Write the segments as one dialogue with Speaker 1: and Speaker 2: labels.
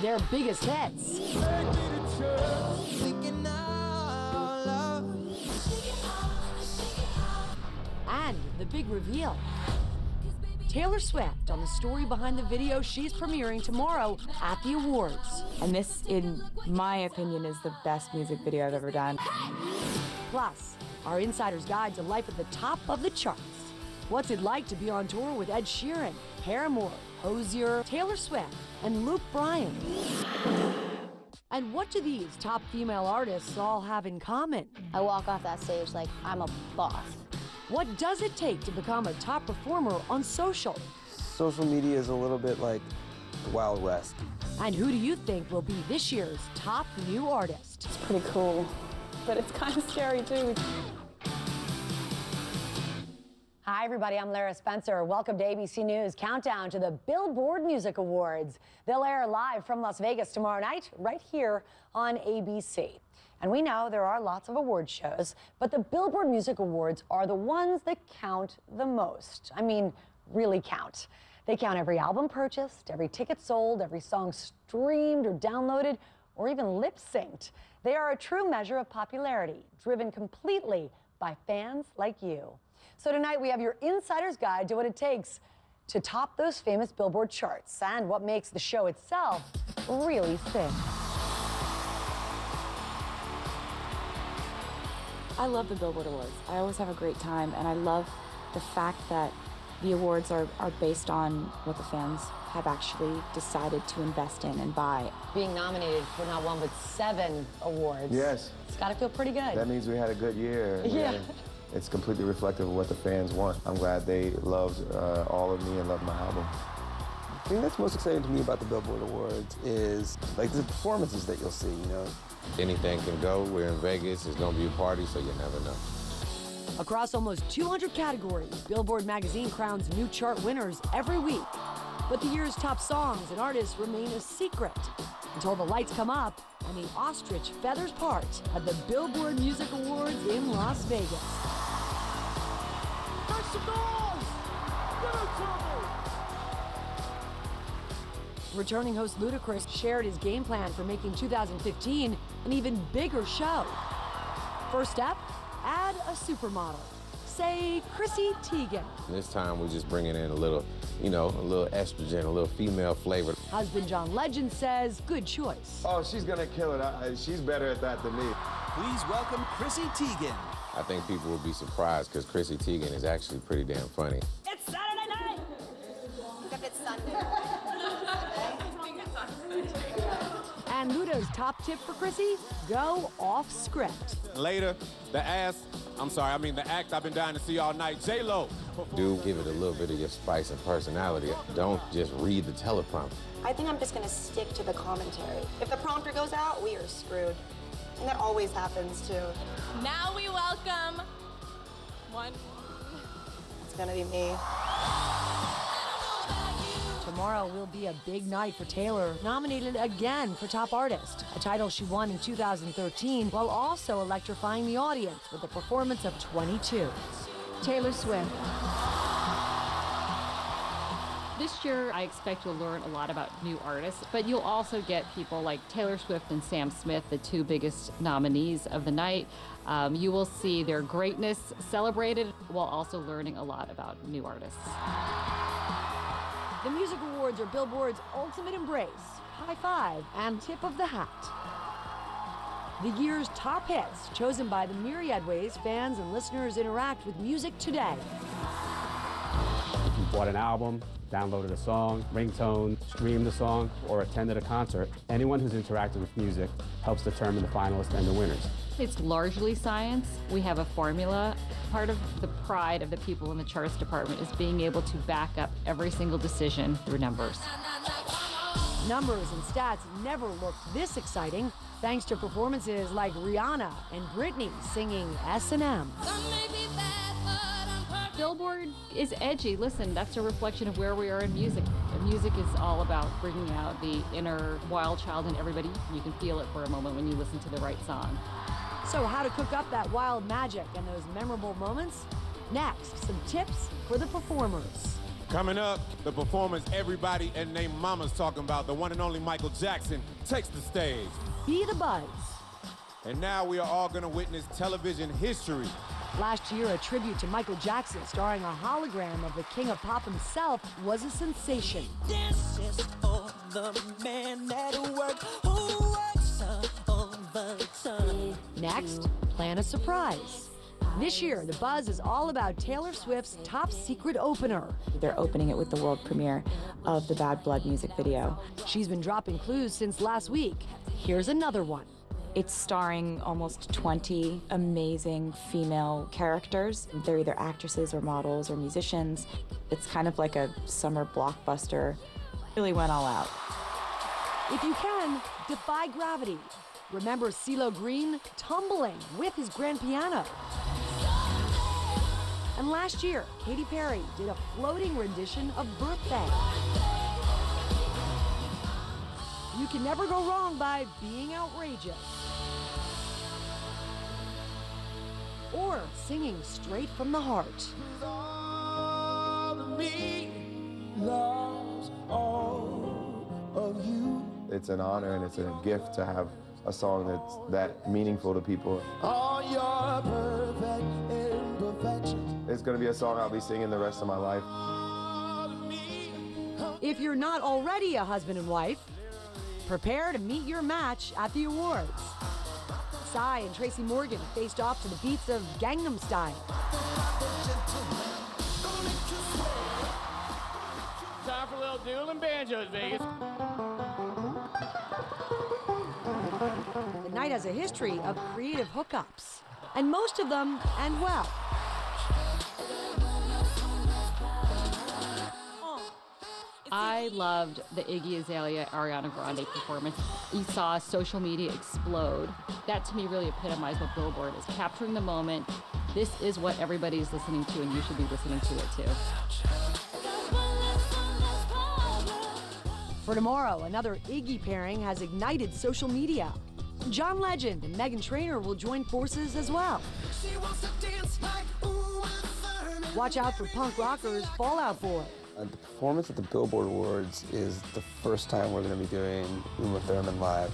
Speaker 1: their biggest hits. And the big reveal. Taylor Swift on the story behind the video she's premiering tomorrow at the awards.
Speaker 2: And this, in my opinion, is the best music video I've ever done.
Speaker 1: Plus, our insider's guide to life at the top of the charts. What's it like to be on tour with Ed Sheeran, Paramore, Hozier, Taylor Swift, and Luke Bryan? And what do these top female artists all have in common?
Speaker 3: I walk off that stage like I'm a boss.
Speaker 1: What does it take to become a top performer on social?
Speaker 4: Social media is a little bit like the Wild West.
Speaker 1: And who do you think will be this year's top new artist?
Speaker 2: It's pretty cool, but it's kind of scary too.
Speaker 1: Hi, everybody. I'm Lara Spencer. Welcome to ABC News Countdown to the Billboard Music Awards. They'll air live from Las Vegas tomorrow night, right here on ABC. And we know there are lots of award shows, but the Billboard Music Awards are the ones that count the most. I mean, really count. They count every album purchased, every ticket sold, every song streamed or downloaded, or even lip-synced. They are a true measure of popularity, driven completely by fans like you. So tonight we have your insider's guide to what it takes to top those famous Billboard charts and what makes the show itself really sing.
Speaker 2: I love the Billboard Awards. I always have a great time, and I love the fact that the awards are based on what the fans have actually decided to invest in and buy.
Speaker 1: Being nominated for not one but 7 awards.
Speaker 4: Yes.
Speaker 1: It's got to feel pretty good.
Speaker 4: That means we had a good year.
Speaker 1: Yeah.
Speaker 4: It's completely reflective of what the fans want. I'm glad they loved all of me and loved my album. The thing that's most exciting to me about the Billboard Awards is like the performances that you'll see, you know?
Speaker 5: Anything can go. We're in Vegas. It's going to be a party, so you never know.
Speaker 1: Across almost 200 categories, Billboard magazine crowns new chart winners every week. But the year's top songs and artists remain a secret until the lights come up and the ostrich feathers part at the Billboard Music Awards in Las Vegas. Make some noise! Give it to me! Returning host Ludacris shared his game plan for making 2015 an even bigger show. First step, add a supermodel. Say Chrissy Teigen.
Speaker 5: This time we're just bringing in a little, you know, a little estrogen, a little female flavor.
Speaker 1: Husband John Legend says, good choice.
Speaker 4: Oh, she's gonna kill it. She's better at that than me.
Speaker 6: Please welcome Chrissy Teigen.
Speaker 5: I think people will be surprised because Chrissy Teigen is actually pretty damn funny.
Speaker 3: It's Saturday night! Except it's Sunday.
Speaker 1: And Ludo's top tip for Chrissy? Go off script.
Speaker 7: Later, the act I've been dying to see all night, J-Lo.
Speaker 5: Do give it a little bit of your spice and personality. Don't just read the teleprompter.
Speaker 8: I think I'm just gonna stick to the commentary. If the prompter goes out, we are screwed. And that always happens too.
Speaker 9: Now we welcome one.
Speaker 8: It's gonna be me.
Speaker 1: Tomorrow will be a big night for Taylor, nominated again for Top Artist, a title she won in 2013, while also electrifying the audience with a performance of 22. Taylor Swift.
Speaker 10: This year, I expect you'll learn a lot about new artists, but you'll also get people like Taylor Swift and Sam Smith, the 2 biggest nominees of the night. You will see their greatness celebrated while also learning a lot about new artists.
Speaker 1: The Music Awards are Billboard's ultimate embrace, high five, and tip of the hat. The year's top hits, chosen by the myriad ways fans and listeners interact with music today.
Speaker 11: If you bought an album, downloaded a song, ringtone, streamed a song, or attended a concert, anyone who's interacted with music helps determine the finalists and the winners.
Speaker 10: It's largely science. We have a formula. Part of the pride of the people in the charts department is being able to back up every single decision through numbers.
Speaker 1: Numbers and stats never looked this exciting, thanks to performances like Rihanna and Britney singing S&M.
Speaker 10: Billboard is edgy. Listen, that's a reflection of where we are in music. Music is all about bringing out the inner wild child in everybody. You can feel it for a moment when you listen to the right song.
Speaker 1: So how to cook up that wild magic and those memorable moments? Next, some tips for the performers.
Speaker 7: Coming up, the performance everybody and their mama's talking about, the one and only Michael Jackson, takes the stage.
Speaker 1: Be the Buzz.
Speaker 7: And now we are all gonna witness television history.
Speaker 1: Last year, a tribute to Michael Jackson starring a hologram of the king of pop himself was a sensation.
Speaker 12: This is for the man at work who works overtime.
Speaker 1: Next, plan a surprise. This year, The Buzz is all about Taylor Swift's top secret opener.
Speaker 2: They're opening it with the world premiere of the Bad Blood music video.
Speaker 1: She's been dropping clues since last week. Here's another one.
Speaker 2: It's starring almost 20 amazing female characters. They're either actresses or models or musicians. It's kind of like a summer blockbuster. Really went all out.
Speaker 1: If you can, defy gravity. Remember CeeLo Green tumbling with his grand piano. And last year, Katy Perry did a floating rendition of Birthday. You can never go wrong by being outrageous. Or singing straight from the heart.
Speaker 4: It's an honor and it's a gift to have a song that's that meaningful to people.
Speaker 12: All your perfect imperfections.
Speaker 4: It's gonna be a song I'll be singing the rest of my life.
Speaker 1: If you're not already a husband and wife, prepare to meet your match at the awards. Psy and Tracy Morgan faced off to the beats of Gangnam Style.
Speaker 13: Time for a little dueling banjos, Vegas.
Speaker 1: The night has a history of creative hookups, and most of them end well.
Speaker 10: I loved the Iggy Azalea Ariana Grande performance. You saw social media explode. That to me really epitomized what Billboard is, capturing the moment. This is what everybody's listening to, and you should be listening to it too.
Speaker 1: For tomorrow, another Iggy pairing has ignited social media. John Legend and Meghan Trainor will join forces as well. Watch out for punk rockers Fall Out Boy.
Speaker 4: The performance at the Billboard Awards is the first time we're going to be doing Uma Thurman live.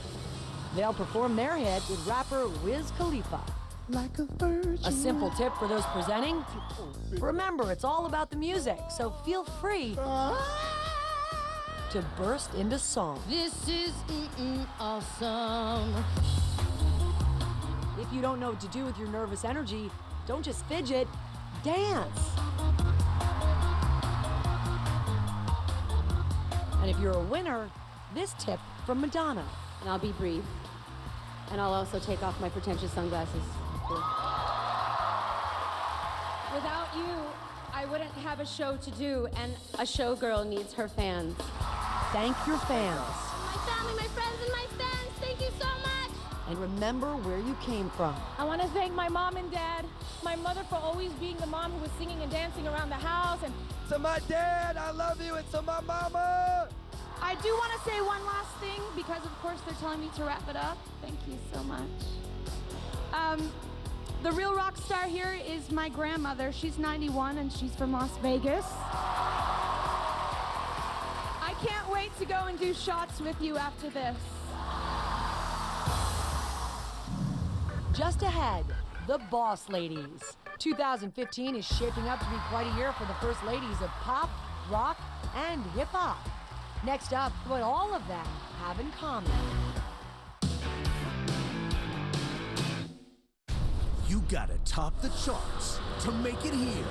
Speaker 1: They'll perform their hit with rapper Wiz Khalifa.
Speaker 12: Like a virgin.
Speaker 1: A simple tip for those presenting: remember, it's all about the music, so feel free to burst into song.
Speaker 12: This is awesome.
Speaker 1: If you don't know what to do with your nervous energy, don't just fidget, dance. And if you're a winner, this tip from Madonna.
Speaker 14: And I'll be brief. And I'll also take off my pretentious sunglasses. Without you, I wouldn't have a show to do, and a showgirl needs her fans.
Speaker 1: Thank your fans.
Speaker 3: My family, my friends, and my fans, thank you so much.
Speaker 1: And remember where you came from.
Speaker 9: I want to thank my mom and dad, my mother for always being the mom who was singing and dancing around the house, and
Speaker 12: To my dad, I love you, and to my mama.
Speaker 9: I do want to say one last thing, because of course they're telling me to wrap it up. Thank you so much. The real rock star here is my grandmother. She's 91 and she's from Las Vegas. I can't wait to go and do shots with you after this.
Speaker 1: Just ahead, the Boss Ladies. 2015 is shaping up to be quite a year for the first ladies of pop, rock, and hip-hop. Next up, what all of them have in common.
Speaker 6: You gotta top the charts to make it here.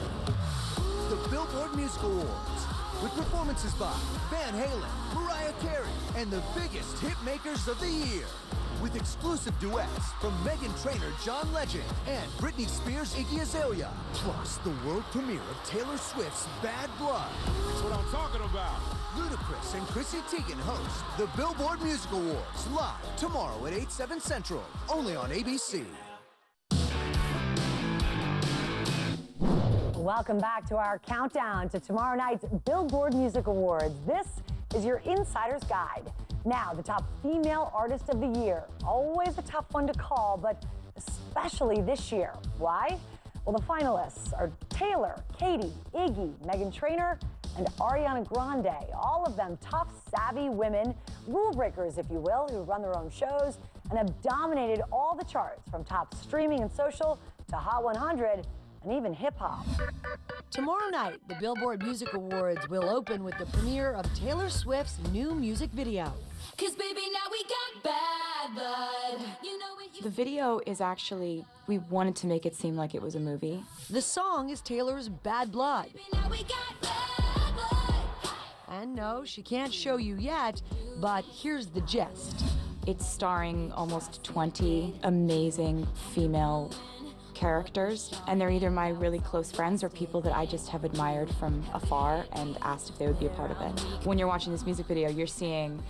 Speaker 6: The Billboard Music Awards, with performances by Van Halen, Mariah Carey, and the biggest hit makers of the year. With exclusive duets from Meghan Trainor, John Legend, and Britney Spears, Iggy Azalea. Plus the world premiere of Taylor Swift's Bad Blood.
Speaker 7: That's what I'm talking about.
Speaker 6: Ludacris and Chrissy Teigen host the Billboard Music Awards live tomorrow at 8/7 Central, only on ABC.
Speaker 1: Welcome back to our countdown to tomorrow night's Billboard Music Awards. This is your insider's guide. Now, the top female artist of the year. Always a tough one to call, but especially this year. Why? Well, the finalists are Taylor, Katy, Iggy, Meghan Trainor, and Ariana Grande. All of them tough, savvy women, rule breakers, if you will, who run their own shows and have dominated all the charts from top streaming and social to Hot 100 and even hip-hop. Tomorrow night, the Billboard Music Awards will open with the premiere of Taylor Swift's new music video.
Speaker 12: 'Cause baby, now we got bad blood. You know it.
Speaker 2: The video is actually, we wanted to make it seem like it was a movie.
Speaker 1: The song is Taylor's Bad Blood.
Speaker 12: Now we got bad blood.
Speaker 1: And no, she can't show you yet, but here's the gist.
Speaker 2: It's starring almost 20 amazing female characters, and they're either my really close friends or people that I just have admired from afar and asked if they would be a part of it. When you're watching this music video, you're seeing,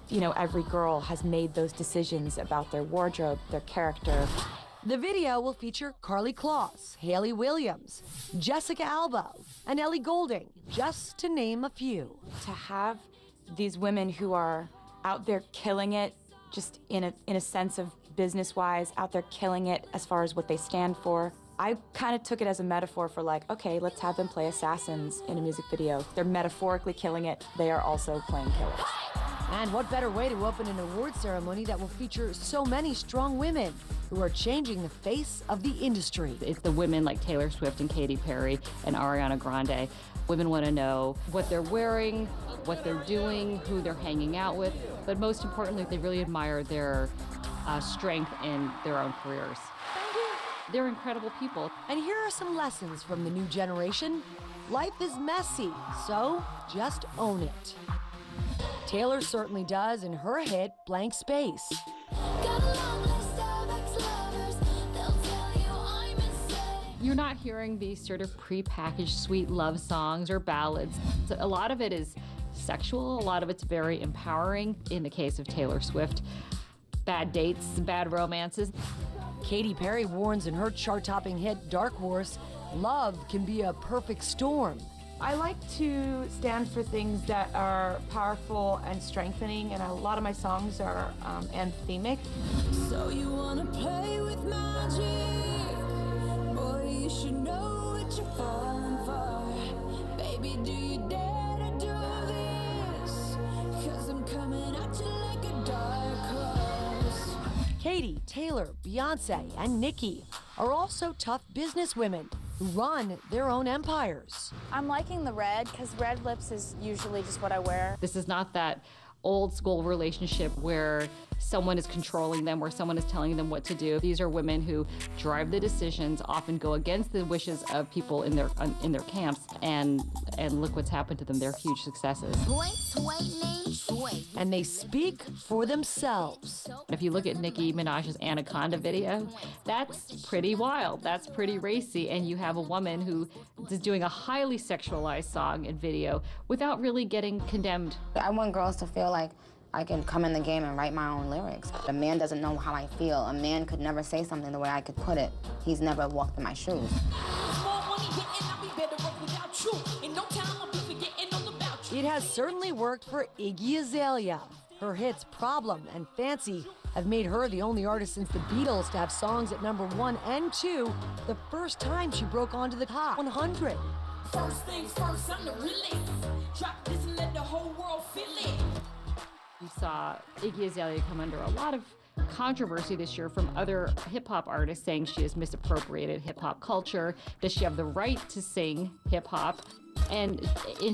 Speaker 2: you know, every girl has made those decisions about their wardrobe, their character.
Speaker 1: The video will feature Carly Kloss, Hayley Williams, Jessica Alba, and Ellie Goulding, just to name a few.
Speaker 2: To have these women who are out there killing it, just in a sense of business-wise, out there killing it as far as what they stand for. I kind of took it as a metaphor for like, okay, let's have them play assassins in a music video. They're metaphorically killing it. They are also playing killers.
Speaker 1: And what better way to open an award ceremony that will feature so many strong women who are changing the face of the industry.
Speaker 10: It's the women like Taylor Swift and Katy Perry and Ariana Grande. Women want to know what they're wearing, what they're doing, who they're hanging out with, but most importantly, they really admire their strength in their own careers. They're incredible people.
Speaker 1: And here are some lessons from the new generation. Life is messy, so just own it. Taylor certainly does in her hit, Blank Space.
Speaker 10: You're not hearing these sort of prepackaged sweet love songs or ballads. So a lot of it is sexual, a lot of it's very empowering. In the case of Taylor Swift, bad dates, bad romances.
Speaker 1: Katy Perry warns in her chart-topping hit, Dark Horse, love can be a perfect storm.
Speaker 2: I like to stand for things that are powerful and strengthening, and a lot of my songs are anthemic.
Speaker 12: So you wanna play with magic? Boy, you should know what you're falling for. Baby, do you dare to do this? 'Cause I'm coming at you like a dark horse.
Speaker 1: Katy, Taylor, Beyonce, and Nicki are also tough businesswomen who run their own empires.
Speaker 3: I'm liking the red because red lips is usually just what I wear.
Speaker 10: This is not that old school relationship where someone is controlling them, where someone is telling them what to do. These are women who drive the decisions, often go against the wishes of people in their camps, and look what's happened to them. They're huge successes.
Speaker 1: And they speak for themselves.
Speaker 10: If you look at Nicki Minaj's Anaconda video, that's pretty wild. That's pretty racy. And you have a woman who is doing a highly sexualized song and video without really getting condemned.
Speaker 15: I want girls to feel like I can come in the game and write my own lyrics. A man doesn't know how I feel. A man could never say something the way I could put it. He's never walked in my shoes.
Speaker 1: It has certainly worked for Iggy Azalea. Her hits Problem and Fancy have made her the only artist since the Beatles to have songs at #1 and 2, the first time she broke onto the Hot 100.
Speaker 12: First things first, I'm the realest. Drop this and let the whole world feel it.
Speaker 10: You saw Iggy Azalea come under a lot of controversy this year from other hip-hop artists saying she has misappropriated hip-hop culture. Does she have the right to sing hip-hop? And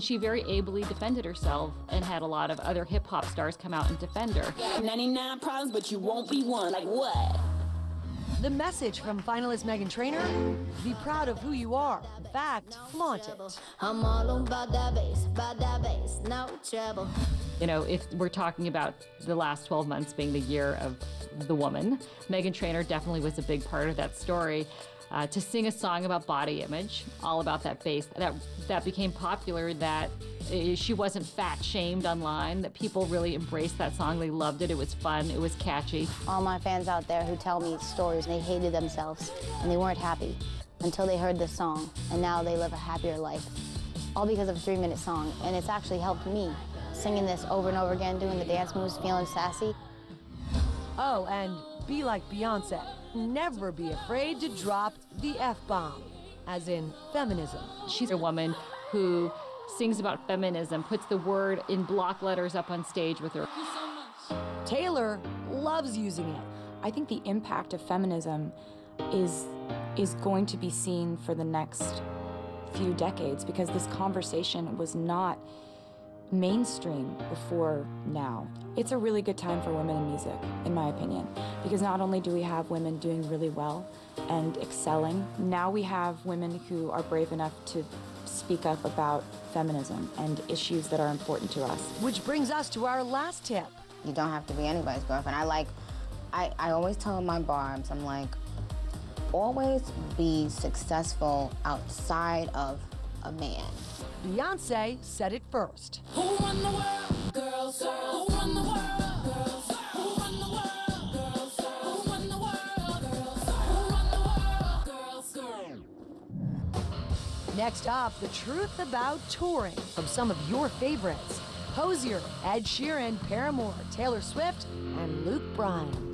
Speaker 10: she very ably defended herself and had a lot of other hip-hop stars come out and defend her.
Speaker 12: 99 problems, but you won't be one. Like what?
Speaker 1: The message from finalist Meghan Trainor: be proud of who you are. In fact, flaunt it.
Speaker 12: I'm all about that bass, no trouble.
Speaker 10: You know, if we're talking about the last 12 months being the year of the woman, Meghan Trainor definitely was a big part of that story. To sing a song about body image, all about that bass, that became popular, that she wasn't fat-shamed online, that people really embraced that song. They loved it. It was fun. It was catchy.
Speaker 15: All my fans out there who tell me stories, they hated themselves and they weren't happy until they heard this song, and now they live a happier life. All because of a 3-minute song, and it's actually helped me. Singing this over and over again, doing the dance moves, feeling sassy.
Speaker 1: Oh, and be like Beyonce. Never be afraid to drop the F-bomb, as in feminism.
Speaker 10: She's a woman who sings about feminism, puts the word in block letters up on stage with her.
Speaker 1: Taylor loves using it.
Speaker 2: I think the impact of feminism is going to be seen for the next few decades because this conversation was not mainstream before now. It's a really good time for women in music, in my opinion, because not only do we have women doing really well and excelling, now we have women who are brave enough to speak up about feminism and issues that are important to us.
Speaker 1: Which brings us to our last tip.
Speaker 16: You don't have to be anybody's girlfriend. I always tell my barbs, I'm like, always be successful outside of a man.
Speaker 1: Beyonce said it first.
Speaker 12: Who run the world? Girls, girls. Who run the world? Girls. Who run the world? Girls. Who run the world? Girls. Who run the world? Girls.
Speaker 1: Next up, the truth about touring from some of your favorites. Hozier, Ed Sheeran, Paramore, Taylor Swift, and Luke Bryan.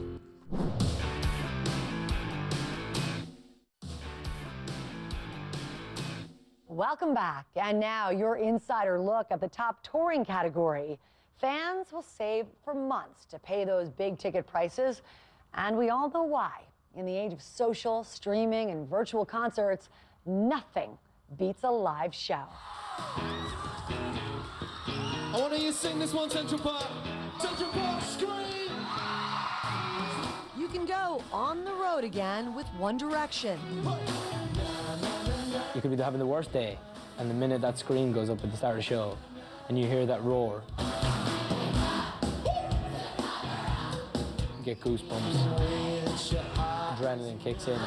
Speaker 1: Welcome back. And now your insider look at the top touring category. Fans will save for months to pay those big ticket prices, and we all know why. In the age of social, streaming, and virtual concerts, nothing beats a live show.
Speaker 12: I want to hear you sing this one, Central Park. Central Park, scream!
Speaker 1: You can go on the road again with One Direction.
Speaker 17: You could be having the worst day, and the minute that screen goes up at the start of the show, and you hear that roar, you get goosebumps, adrenaline kicks in.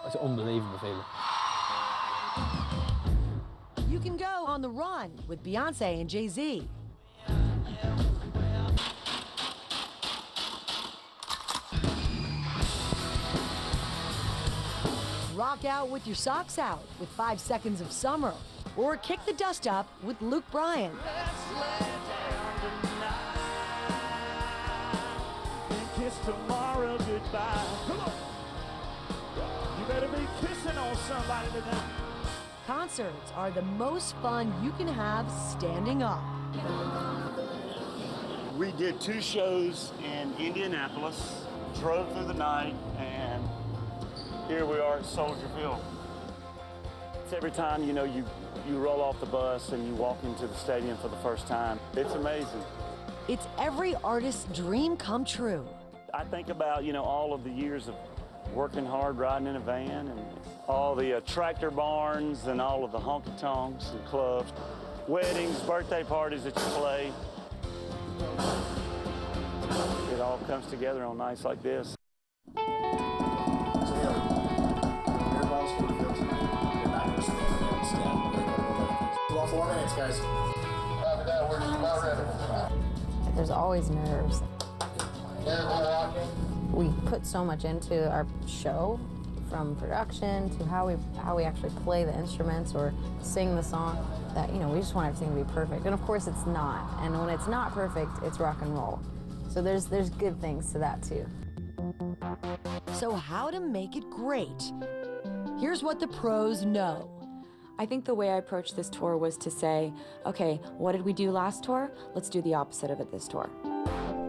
Speaker 17: It's an unbelievable feeling.
Speaker 1: You can go on the run with Beyonce and Jay-Z. Rock out with your socks out with 5 Seconds of Summer. Or kick the dust up with Luke Bryan.
Speaker 18: Kiss tomorrow goodbye. Come on. You better be kissing on somebody tonight.
Speaker 1: Concerts are the most fun you can have standing up.
Speaker 19: We did 2 shows in Indianapolis, drove through the night, and here we are at Soldier Field. It's every time, you know, you roll off the bus and you walk into the stadium for the first time. It's amazing.
Speaker 1: It's every artist's dream come true.
Speaker 19: I think about, you know, all of the years of working hard, riding in a van, and all the tractor barns and all of the honky-tonks and clubs, weddings, birthday parties that you play. It all comes together on nights like this.
Speaker 20: Well, 4 minutes, guys.
Speaker 21: There's always nerves. We put so much into our show, from production to how we actually play the instruments or sing the song, that, you know, we just want everything to be perfect. And of course it's not. And when it's not perfect, it's rock and roll. So there's good things to that too.
Speaker 1: So how to make it great? Here's what the pros know.
Speaker 2: I think the way I approached this tour was to say, okay, what did we do last tour? Let's do the opposite of it this tour.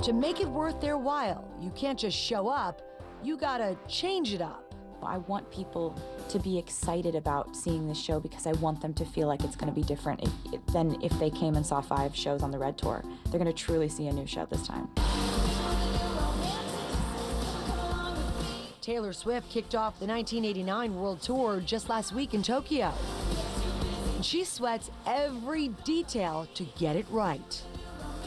Speaker 1: To make it worth their while, you can't just show up, you gotta change it up.
Speaker 2: I want people to be excited about seeing this show because I want them to feel like it's gonna be different than if they came and saw 5 shows on the Red Tour. They're gonna truly see a new show this time.
Speaker 1: Taylor Swift kicked off the 1989 World Tour just last week in Tokyo. She sweats every detail to get it right.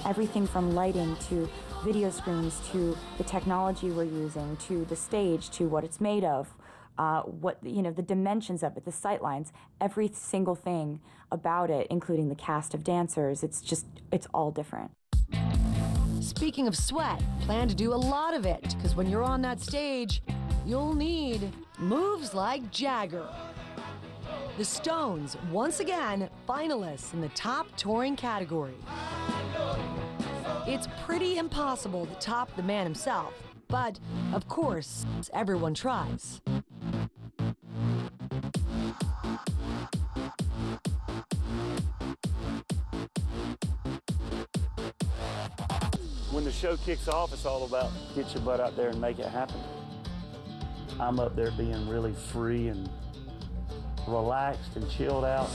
Speaker 2: Everything from lighting to video screens to the technology we're using to the stage to what it's made of, the dimensions of it, the sightlines, every single thing about it, including the cast of dancers, it's all different.
Speaker 1: Speaking of sweat, plan to do a lot of it, because when you're on that stage, you'll need moves like Jagger. The Stones, once again, finalists in the top touring category. It's pretty impossible to top the man himself, but of course, everyone tries.
Speaker 19: when the show kicks off, it's all about get your butt out there and make it happen. I'm up there being really free and relaxed and chilled out.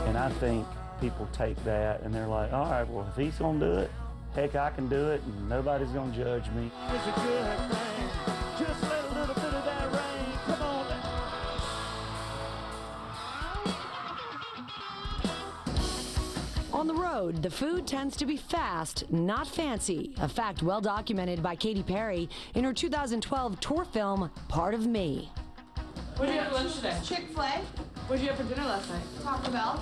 Speaker 19: And I think people take that and they're like, all right, well, if he's gonna do it, heck, I can do it, and nobody's gonna judge me.
Speaker 18: It's a good thing. Just let a little bit of that rain. Come on.
Speaker 1: On the road, the food tends to be fast, not fancy. A fact well documented by Katy Perry in her 2012 tour film, Part of Me.
Speaker 2: What did you have for lunch today?
Speaker 3: Chick-fil-A,
Speaker 2: What did you have for dinner last night?
Speaker 3: Taco Bell,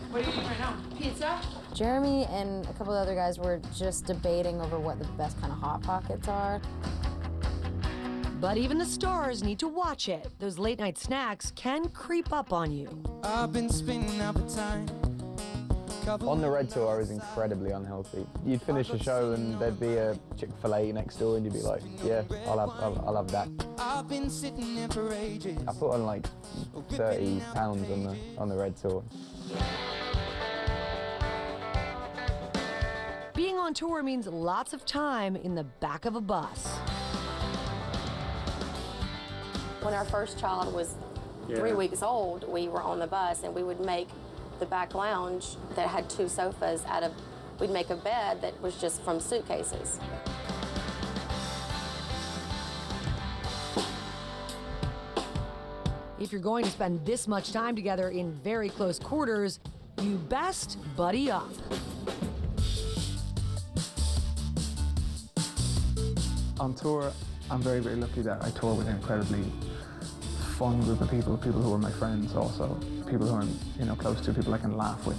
Speaker 2: What are you eating right now?
Speaker 3: pizza.
Speaker 21: Jeremy and a couple of other guys were just debating over what the best kind of Hot Pockets are.
Speaker 1: But even the stars need to watch it. Those late night snacks can creep up on you.
Speaker 6: I've been spending up a time.
Speaker 5: On the Red Tour, I was incredibly unhealthy. You'd finish a show and there'd be a Chick-fil-A next door and you'd be like, yeah, I'll have that.
Speaker 6: I've been sitting there for ages.
Speaker 5: I put on like 30 pounds on the Red Tour.
Speaker 1: Being on tour means lots of time in the back of a bus.
Speaker 22: When our first child was 3 weeks old, we were on the bus and we would make the back lounge that had 2 sofas we'd make a bed that was just from suitcases.
Speaker 1: If you're going to spend this much time together in very close quarters, you best buddy up.
Speaker 23: On tour, I'm very, very lucky that I tour with an incredibly fun group of people who are my friends also, people who I'm close to, people I can laugh with.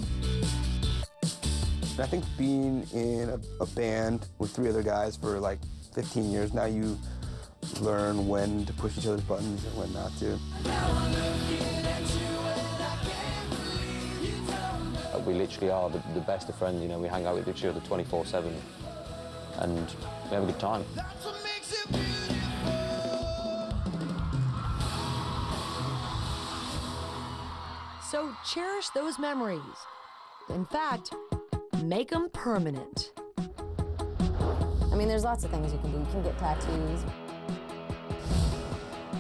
Speaker 4: I think being in a band with 3 other guys for like 15 years now, you learn when to push each other's buttons and when not to.
Speaker 24: We literally are the best of friends, we hang out with each other 24/7 and we have a good time.
Speaker 1: So cherish those memories. In fact, make them permanent.
Speaker 21: I mean, there's lots of things you can do. You can get tattoos.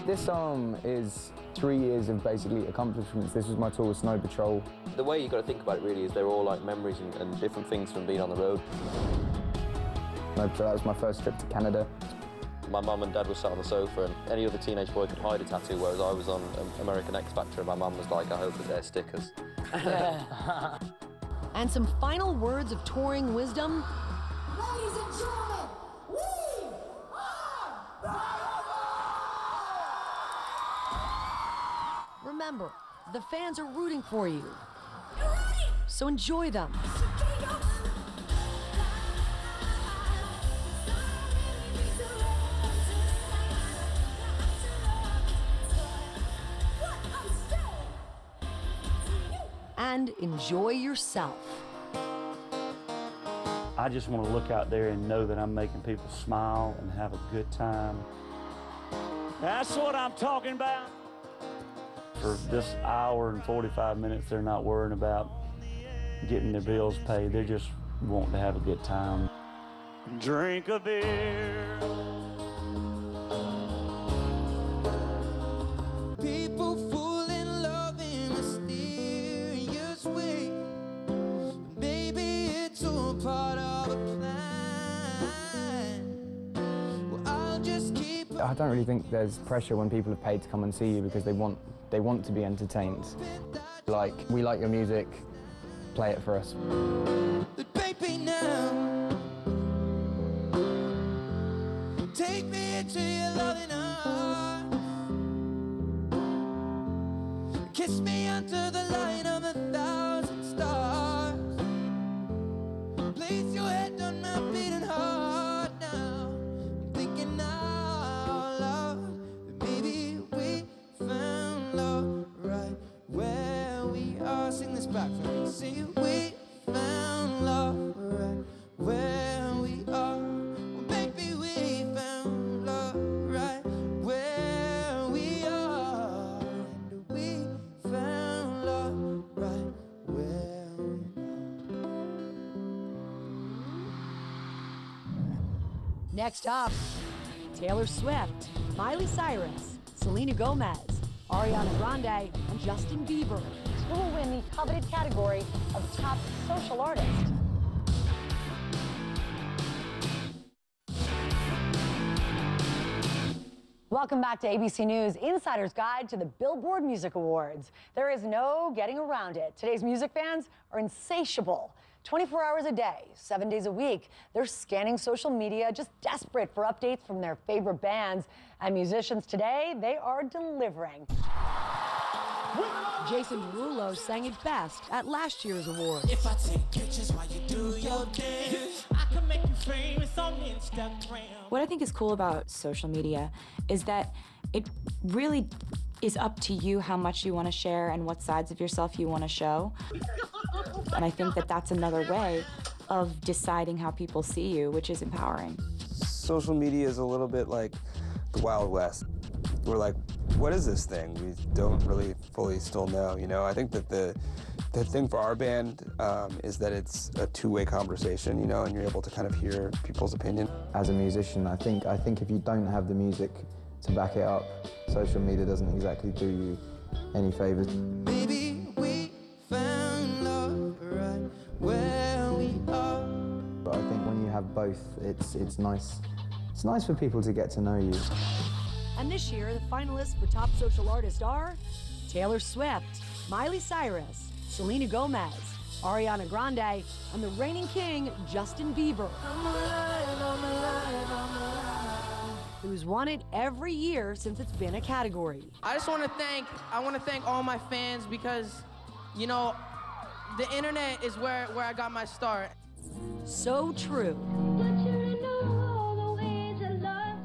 Speaker 5: This song is 3 years of basically accomplishments. This was my tour with Snow Patrol.
Speaker 24: The way you've got to think about it really is they're all like memories and different things from being on the road.
Speaker 5: Snow Patrol, that was my first trip to Canada.
Speaker 24: My mum and dad were sat on the sofa and any other teenage boy could hide a tattoo, whereas I was on American X Factor and my mum was like, I hope that they're stickers.
Speaker 1: And some final words of touring wisdom.
Speaker 12: Ladies and gentlemen, we are
Speaker 1: Remember, the fans are rooting for you. So enjoy them. And enjoy yourself.
Speaker 19: I just want to look out there and know that I'm making people smile and have a good time. That's what I'm talking about. For this hour and 45 minutes, they're not worrying about getting their bills paid. They're just wanting to have a good time. Drink a beer.
Speaker 6: People fall in love in mysterious ways. Maybe it's all part of a plan. Well, I'll just keep.
Speaker 5: I don't really think there's pressure when people have paid to come and see you because they want to be entertained. Like, we like your music, play it for us.
Speaker 6: Baby, now take me into your loving arms. Kiss me under the light of 1,000 stars. Place your head on my beating heart now. I'm thinking now, love, that maybe we found love right where we are. Sing this back for me. Sing we found love right where we are. Well, baby, we found love right where we are. And we found love
Speaker 1: Next up, Taylor Swift, Miley Cyrus, Selena Gomez, Ariana Grande, and Justin Bieber, who will win the coveted category of Top Social Artist. Welcome back to ABC News Insider's Guide to the Billboard Music Awards. There is no getting around it. Today's music fans are insatiable. 24 hours a day, 7 days a week, they're scanning social media, just desperate for updates from their favorite bands. And musicians today, they are delivering. Jason Derulo sang it best at last year's awards.
Speaker 8: If I take pictures while you do your dance, I can make you famous on Instagram.
Speaker 2: What I think is cool about social media is that it really is up to you how much you want to share and what sides of yourself you want to show. And I think that that's another way of deciding how people see you, which is empowering.
Speaker 4: Social media is a little bit like the Wild West. We're like, what is this thing? We don't really fully still know, you know? I think that the thing for our band is that it's a two-way conversation, you know, and you're able to kind of hear people's opinion.
Speaker 5: As a musician, I think if you don't have the music to back it up, social media doesn't exactly do you any favors.
Speaker 8: Baby, we found love right where we are.
Speaker 5: But I think when you have both, it's nice. It's nice for people to get to know you.
Speaker 1: And this year, the finalists for Top Social Artist are Taylor Swift, Miley Cyrus, Selena Gomez, Ariana Grande, and the reigning king, Justin Bieber, who's won it every year since it's been a category.
Speaker 11: I want to thank all my fans because, you know, the internet is where I got my start.
Speaker 1: So true.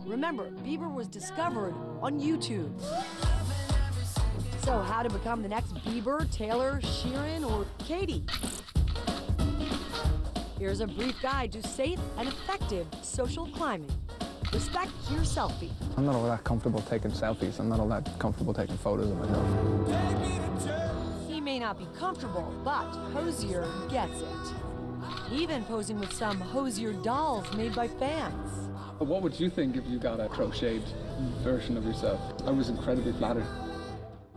Speaker 1: Remember, Bieber was discovered on YouTube. So how to become the next Bieber, Taylor, Sheeran, or Katy? Here's a brief guide to safe and effective social climbing. Respect your selfie.
Speaker 23: I'm not all that comfortable taking selfies. I'm not all that comfortable taking photos of myself.
Speaker 1: He may not be comfortable, but Hozier gets it. Even posing with some Hozier dolls made by fans.
Speaker 23: What would you think if you got a crocheted version of yourself? I was incredibly flattered.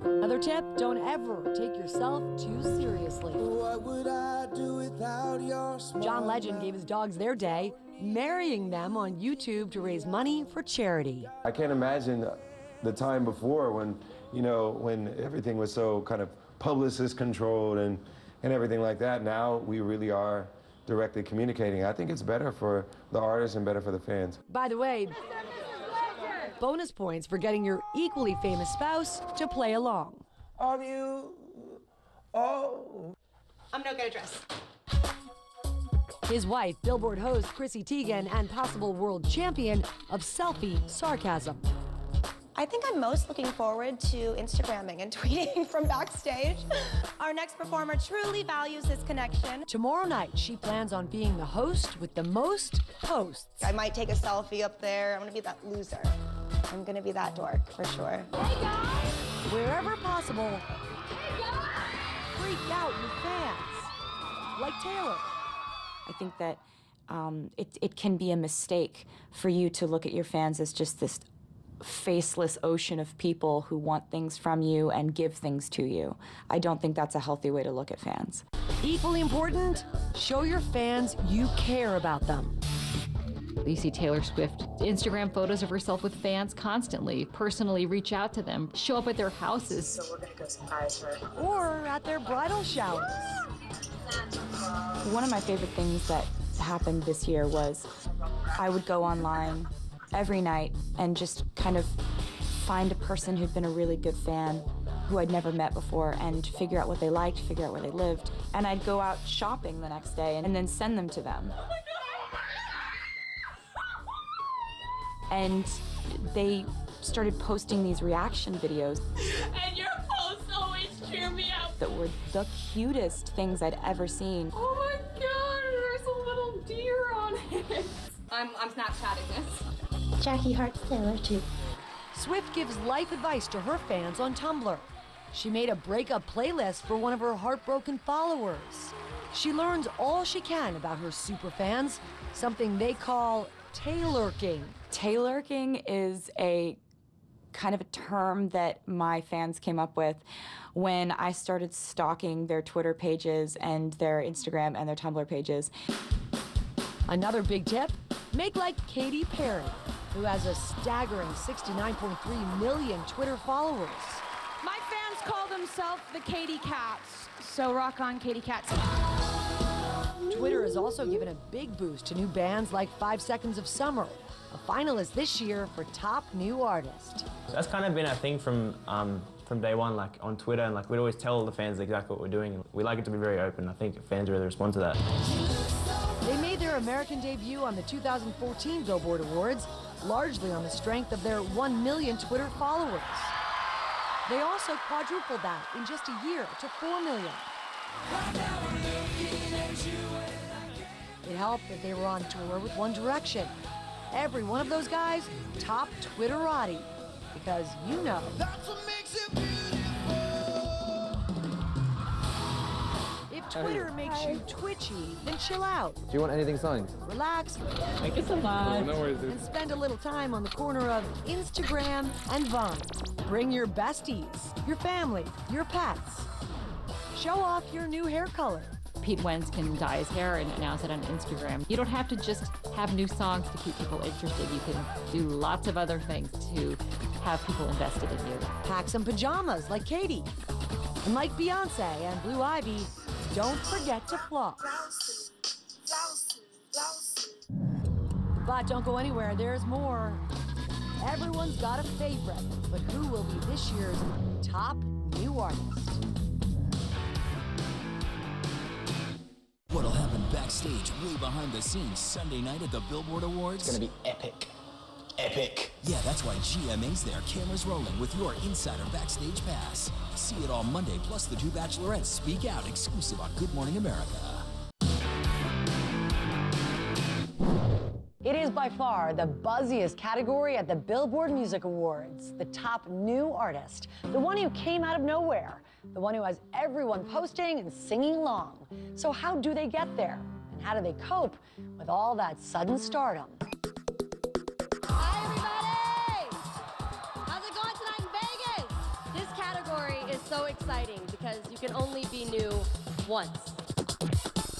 Speaker 1: Another tip, don't ever take yourself too seriously.
Speaker 8: What would I do without your smile?
Speaker 1: John Legend gave his dogs their day, marrying them on YouTube to raise money for charity.
Speaker 4: I can't imagine the time before when, you know, when everything was so kind of publicist controlled and everything like that. Now we really are directly communicating. I think it's better for the artists and better for the fans.
Speaker 1: By the way, bonus points for getting your equally famous spouse to play along.
Speaker 8: Are you? Oh.
Speaker 3: I'm no good at dress.
Speaker 1: His wife, Billboard host Chrissy Teigen, and possible world champion of selfie sarcasm.
Speaker 3: I think I'm most looking forward to Instagramming and tweeting from backstage. Our next performer truly values this connection.
Speaker 1: Tomorrow night, she plans on being the host with the most posts.
Speaker 3: I might take a selfie up there. I'm gonna be that loser. I'm gonna be that dork, for sure.
Speaker 1: Hey guys! Wherever possible, hey guys! Freak out your fans, like Taylor.
Speaker 2: I think that it can be a mistake for you to look at your fans as just this faceless ocean of people who want things from you and give things to you. I don't think that's a healthy way to look at fans.
Speaker 1: Equally important, show your fans you care about them.
Speaker 10: You see Taylor Swift Instagram photos of herself with fans constantly, personally reach out to them, show up at their houses.
Speaker 3: So we're gonna go surprise her.
Speaker 1: Or at their bridal showers.
Speaker 2: One of my favorite things that happened this year was I would go online every night and just kind of find a person who'd been a really good fan who I'd never met before and figure out what they liked, figure out where they lived. And I'd go out shopping the next day and then send them to them. And they started posting these reaction videos.
Speaker 9: And your posts always cheer me up.
Speaker 2: That were the cutest things I'd ever seen.
Speaker 9: Oh my God, there's a little deer on it. I'm Snapchatting this.
Speaker 15: Jackie Hart's Taylor too.
Speaker 1: Swift gives life advice to her fans on Tumblr. She made a breakup playlist for one of her heartbroken followers. She learns all she can about her superfans, something they call Taylorking.
Speaker 2: Taylorking is a kind of a term that my fans came up with when I started stalking their Twitter pages and their Instagram and their Tumblr pages.
Speaker 1: Another big tip, make like Katy Perry, who has a staggering 69.3 million Twitter followers.
Speaker 9: My fans call themselves the Katy Cats, so rock on, Katy Cats.
Speaker 1: Twitter has also given a big boost to new bands like 5 Seconds of Summer, a finalist this year for Top New Artist.
Speaker 17: That's kind of been our thing from day one, like on Twitter, and like we'd always tell the fans exactly what we're doing. And we like it to be very open. I think fans really respond to that.
Speaker 1: They made their American debut on the 2014 Billboard Awards, largely on the strength of their 1 million Twitter followers. They also quadrupled that in just a year to 4 million. It helped that they were on tour with One Direction. Every one of those guys, top Twitterati, because you know. If Twitter makes you twitchy, then chill out.
Speaker 5: Do you want anything signed?
Speaker 1: Relax.
Speaker 5: Thank you so much. No worries, dude.
Speaker 1: And spend a little time on the corner of Instagram and Vine. Bring your besties, your family, your pets. Show off your new hair color.
Speaker 10: Pete Wentz can dye his hair and announce it on Instagram. You don't have to just have new songs to keep people interested. You can do lots of other things to have people invested in you.
Speaker 1: Pack some pajamas like Katy. And like Beyonce and Blue Ivy, don't forget to floss. But don't go anywhere, there's more. Everyone's got a favorite, but who will be this year's top new artist?
Speaker 7: What'll happen backstage, way behind the scenes, Sunday night at the Billboard Awards?
Speaker 20: It's gonna be epic. Epic.
Speaker 7: Yeah, that's why GMA's there, cameras rolling with your Insider Backstage Pass. See it all Monday, plus the 2 Bachelorettes speak out, exclusive on Good Morning America.
Speaker 1: It is by far the buzziest category at the Billboard Music Awards. The top new artist, the one who came out of nowhere, the one who has everyone posting and singing along. So how do they get there? And how do they cope with all that sudden stardom?
Speaker 13: Hi, everybody! How's it going tonight in Vegas? This category is so exciting because you can only be new once.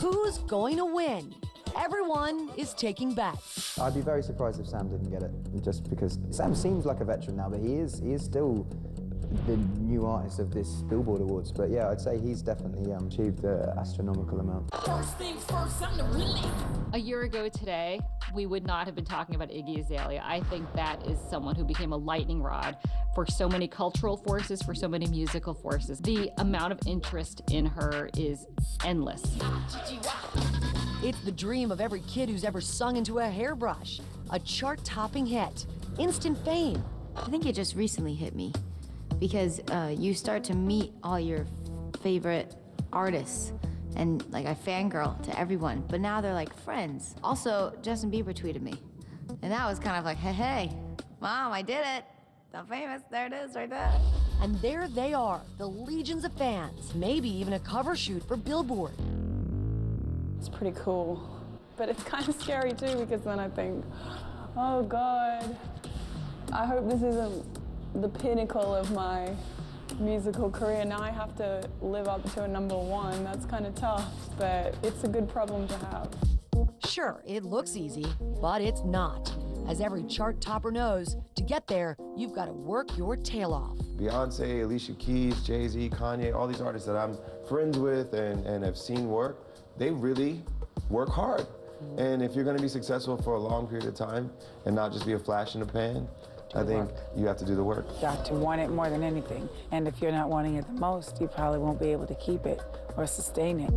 Speaker 1: Who's going to win? Everyone is taking bets.
Speaker 5: I'd be very surprised if Sam didn't get it, just because Sam seems like a veteran now, but he is still the new artist of this Billboard Awards. But yeah, I'd say he's definitely achieved an astronomical amount.
Speaker 10: First things first, I'm the really. A year ago today, we would not have been talking about Iggy Azalea. I think that is someone who became a lightning rod for so many cultural forces, for so many musical forces. The amount of interest in her is endless.
Speaker 1: It's the dream of every kid who's ever sung into a hairbrush. A chart-topping hit. Instant fame.
Speaker 15: I think it just recently hit me because you start to meet all your favorite artists and like I fangirl to everyone, but now they're like friends. Also, Justin Bieber tweeted me and that was kind of like, hey, Mom, I did it. I'm famous, there it is right there.
Speaker 1: And there they are, the legions of fans, maybe even a cover shoot for Billboard.
Speaker 14: It's pretty cool, but it's kind of scary too because then I think, oh God, I hope this isn't the pinnacle of my musical career. Now I have to live up to a #1. That's kind of tough, but it's a good problem to have.
Speaker 1: Sure, it looks easy, but it's not. As every chart topper knows, to get there, you've got to work your tail off.
Speaker 16: Beyonce, Alicia Keys, Jay-Z, Kanye, all these artists that I'm friends with and have seen work, they really work hard. And if you're gonna be successful for a long period of time and not just be a flash in the pan, I think you have to do the work.
Speaker 25: You have to want it more than anything. And if you're not wanting it the most, you probably won't be able to keep it or sustain it.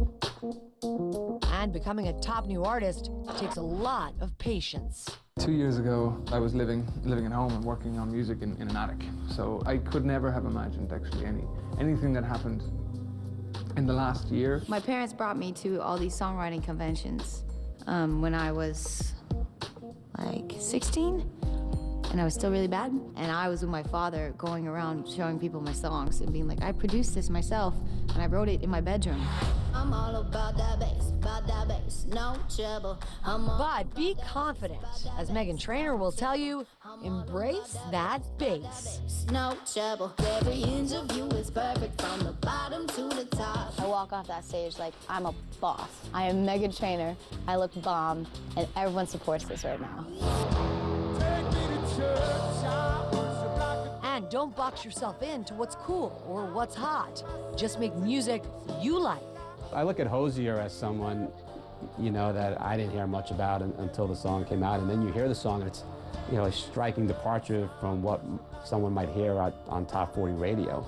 Speaker 1: And becoming a top new artist takes a lot of patience.
Speaker 23: 2 years ago, I was living at home and working on music in an attic. So I could never have imagined actually anything that happened in the last year.
Speaker 15: My parents brought me to all these songwriting conventions when I was like 16, and I was still really bad. And I was with my father going around showing people my songs and being like, I produced this myself, and I wrote it in my bedroom.
Speaker 12: I'm all about that bass, no trouble.
Speaker 1: But be confident. As Meghan Trainor will tell you, embrace that bass.
Speaker 12: No trouble. Every inch of you is perfect from the bottom to the top.
Speaker 15: I walk off that stage like I'm a boss. I am Meghan Trainor. I look bomb, and everyone supports this right now.
Speaker 1: And don't box yourself into what's cool or what's hot. Just make music you like.
Speaker 18: I look at Hozier as someone, you know, that I didn't hear much about until the song came out. And then you hear the song, and it's, you know, a striking departure from what someone might hear on Top 40 radio.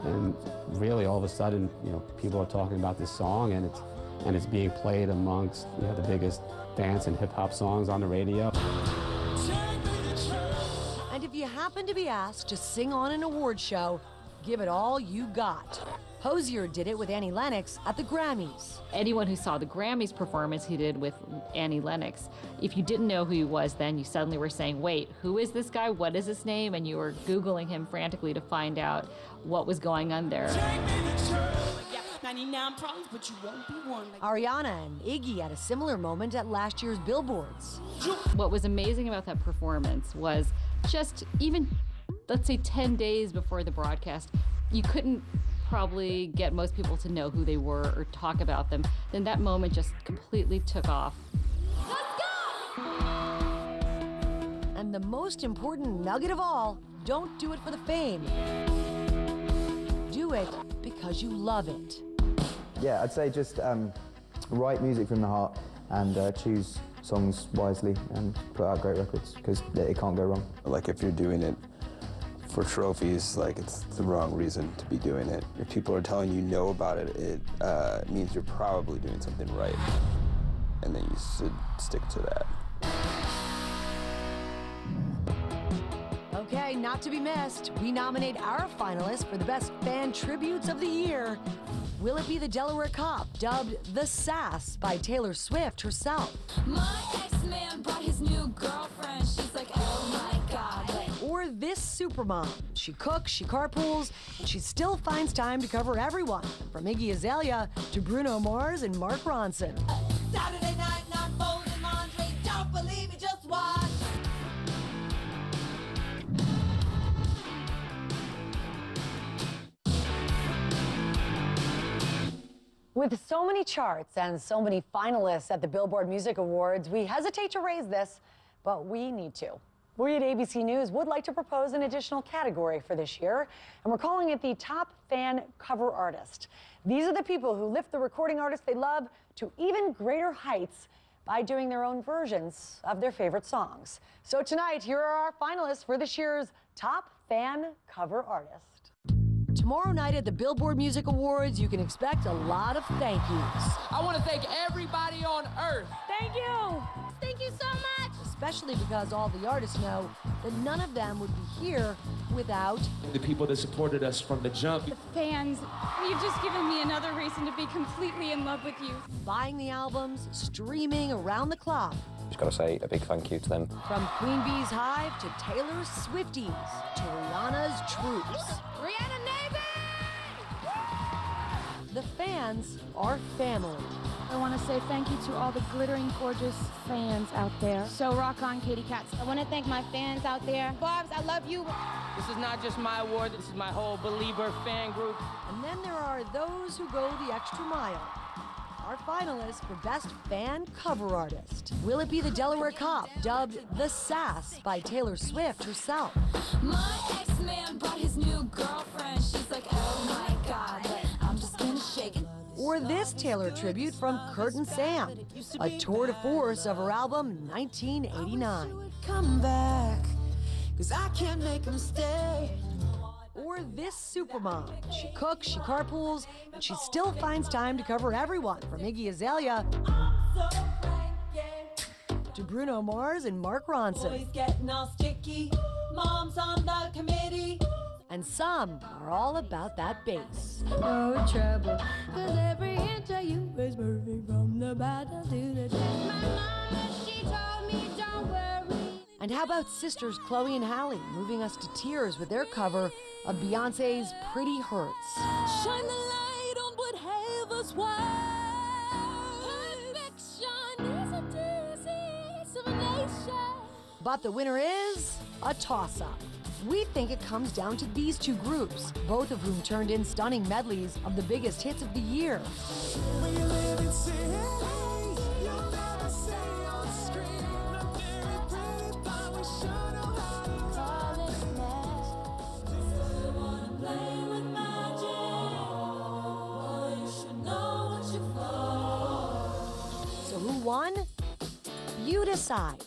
Speaker 18: And really, all of a sudden, you know, people are talking about this song, and it's being played amongst, you know, the biggest dance and hip hop songs on the radio.
Speaker 1: And if you happen to be asked to sing on an award show, give it all you got. Hozier did it with Annie Lennox at the Grammys.
Speaker 10: Anyone who saw the Grammys performance he did with Annie Lennox, if you didn't know who he was then, you suddenly were saying, wait, who is this guy? What is his name? And you were Googling him frantically to find out what was going on there.
Speaker 8: 99 problems, but you won't be one.
Speaker 1: Ariana and Iggy had a similar moment at last year's Billboards.
Speaker 10: What was amazing about that performance was just even, let's say 10 days before the broadcast, you couldn't probably get most people to know who they were or talk about them. Then that moment just completely took off.
Speaker 1: And the most important nugget of all, don't do it for the fame. Do it because you love it.
Speaker 5: Yeah, I'd say just write music from the heart and choose songs wisely and put out great records, because it can't go wrong.
Speaker 4: Like if you're doing it for trophies, like it's the wrong reason to be doing it. If people are telling you no about it, it means you're probably doing something right. And then you should stick to that.
Speaker 1: Okay, not to be missed, we nominate our finalists for the best fan tributes of the year. Will it be the Delaware Cop, dubbed The Sass by Taylor Swift herself?
Speaker 12: My ex-man brought his new girlfriend. She's like, oh my God.
Speaker 1: Or this supermom? She cooks, she carpools, and she still finds time to cover everyone, from Iggy Azalea to Bruno Mars and Mark Ronson.
Speaker 12: Saturday night, not folding laundry. Don't believe it, just watch.
Speaker 1: With so many charts and so many finalists at the Billboard Music Awards, we hesitate to raise this, but we need to. We at ABC News would like to propose an additional category for this year, and we're calling it the Top Fan Cover Artist. These are the people who lift the recording artists they love to even greater heights by doing their own versions of their favorite songs. So tonight, here are our finalists for this year's Top Fan Cover Artist. Tomorrow night at the Billboard Music Awards, you can expect a lot of thank yous.
Speaker 11: I want to thank everybody on earth.
Speaker 9: Thank you.
Speaker 13: Thank you so much.
Speaker 1: Especially because all the artists know that none of them would be here without
Speaker 19: the people that supported us from the jump.
Speaker 9: The fans, you've just given me another reason to be completely in love with you.
Speaker 1: Buying the albums, streaming around the clock.
Speaker 21: Just gotta say a big thank you to them.
Speaker 1: From Queen Bee's Hive to Taylor's Swifties to Rihanna's Troops.
Speaker 9: Rihanna Navy!
Speaker 1: The fans are family.
Speaker 9: I want to say thank you to all the glittering, gorgeous fans out there. So rock on, Katy Cats.
Speaker 3: I want to thank my fans out there. Barbs, I love you.
Speaker 11: This is not just my award, this is my whole Belieber fan group.
Speaker 1: And then there are those who go the extra mile. Our finalists for Best Fan Cover Artist. Will it be the Delaware Cop, dubbed The Sass by Taylor Swift herself?
Speaker 12: My ex-man brought his new girlfriend. She's like, oh my God, I'm just gonna shake it.
Speaker 1: Or this Taylor tribute from Kurt and Sam, a tour de force of her album 1989.
Speaker 12: Come back, 'cause I can't make him stay.
Speaker 1: Or this supermom. She cooks, she carpools, and she still finds time to cover everyone, from Iggy Azalea to Bruno Mars and Mark Ronson.
Speaker 12: Boys getting all sticky, mom's on the committee.
Speaker 1: And some are all about that bass.
Speaker 12: No trouble, 'cause every inch of you is perfect from the bottom to the top. My mama, she told me don't worry.
Speaker 1: And how about sisters Chloe and Halle moving us to tears with their cover of Beyonce's Pretty Hurts.
Speaker 12: Shine the light on what heaven's worth. Perfection
Speaker 1: But the winner is a toss-up. We think it comes down to these two groups, both of whom turned in stunning medleys of the biggest hits of the year. So who won? You decide.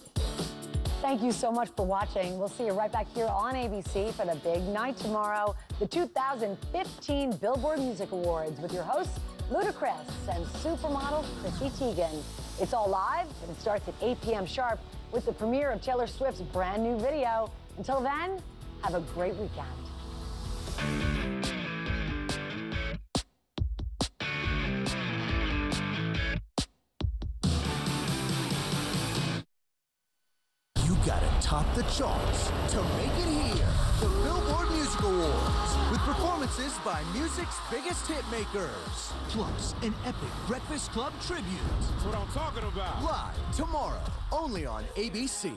Speaker 1: Thank you so much for watching. We'll see you right back here on ABC for the big night tomorrow, the 2015 Billboard Music Awards with your hosts, Ludacris and supermodel Chrissy Teigen. It's all live, and it starts at 8 p.m. sharp with the premiere of Taylor Swift's brand new video. Until then, have a great weekend.
Speaker 2: Gotta top the charts to make it here. The Billboard Music Awards with performances by music's biggest hit makers. Plus, an epic Breakfast Club tribute.
Speaker 6: That's what I'm talking about.
Speaker 2: Live tomorrow, only on ABC.